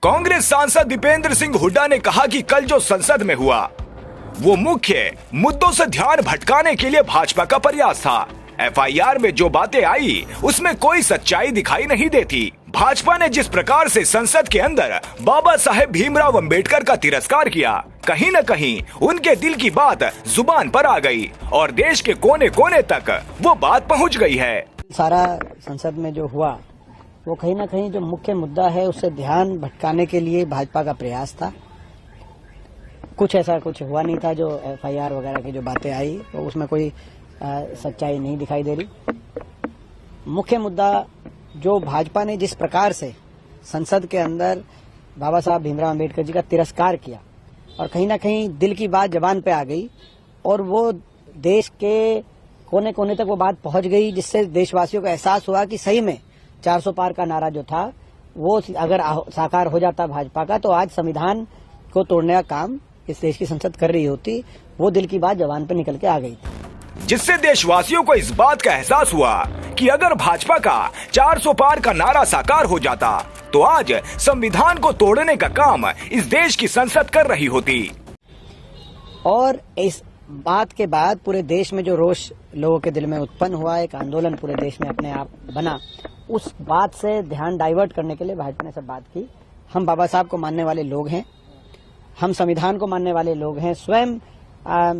कांग्रेस सांसद दीपेंद्र सिंह हुड्डा ने कहा कि कल जो संसद में हुआ वो मुख्य मुद्दों से ध्यान भटकाने के लिए भाजपा का प्रयास था। एफआईआर में जो बातें आई उसमें कोई सच्चाई दिखाई नहीं देती। भाजपा ने जिस प्रकार से संसद के अंदर बाबा साहेब भीमराव अंबेडकर का तिरस्कार किया, कहीं न कहीं उनके दिल की बात जुबान पर आ गई और देश के कोने कोने तक वो बात पहुंच गई है। सारा संसद में जो हुआ वो कहीं न कहीं जो मुख्य मुद्दा है उससे ध्यान भटकाने के लिए भाजपा का प्रयास था। कुछ ऐसा कुछ हुआ नहीं था। जो एफआईआर वगैरह की जो बातें आई तो उसमें कोई सच्चाई नहीं दिखाई दे रही। मुख्य मुद्दा जो भाजपा ने जिस प्रकार से संसद के अंदर बाबा साहब भीमराव अंबेडकर जी का तिरस्कार किया और कहीं ना कहीं दिल की बात जबान पे आ गई और वो देश के कोने कोने तक वो बात पहुंच गई, जिससे देशवासियों को एहसास हुआ कि सही में 400 पार का नारा जो था वो अगर साकार हो जाता भाजपा का तो आज संविधान को तोड़ने का काम इस देश की संसद कर रही होती। वो दिल की बात जबान पे निकल के आ गई, जिससे देशवासियों को इस बात का एहसास हुआ कि अगर भाजपा का 400 पार का नारा साकार हो जाता तो आज संविधान को तोड़ने का काम इस देश की संसद कर रही होती। और इस बात के बाद पूरे देश में जो रोष लोगों के दिल में उत्पन्न हुआ, एक आंदोलन पूरे देश में अपने आप बना, उस बात से ध्यान डाइवर्ट करने के लिए भाजपा ने सब बात की। हम बाबा साहब को मानने वाले लोग हैं, हम संविधान को मानने वाले लोग हैं। स्वयं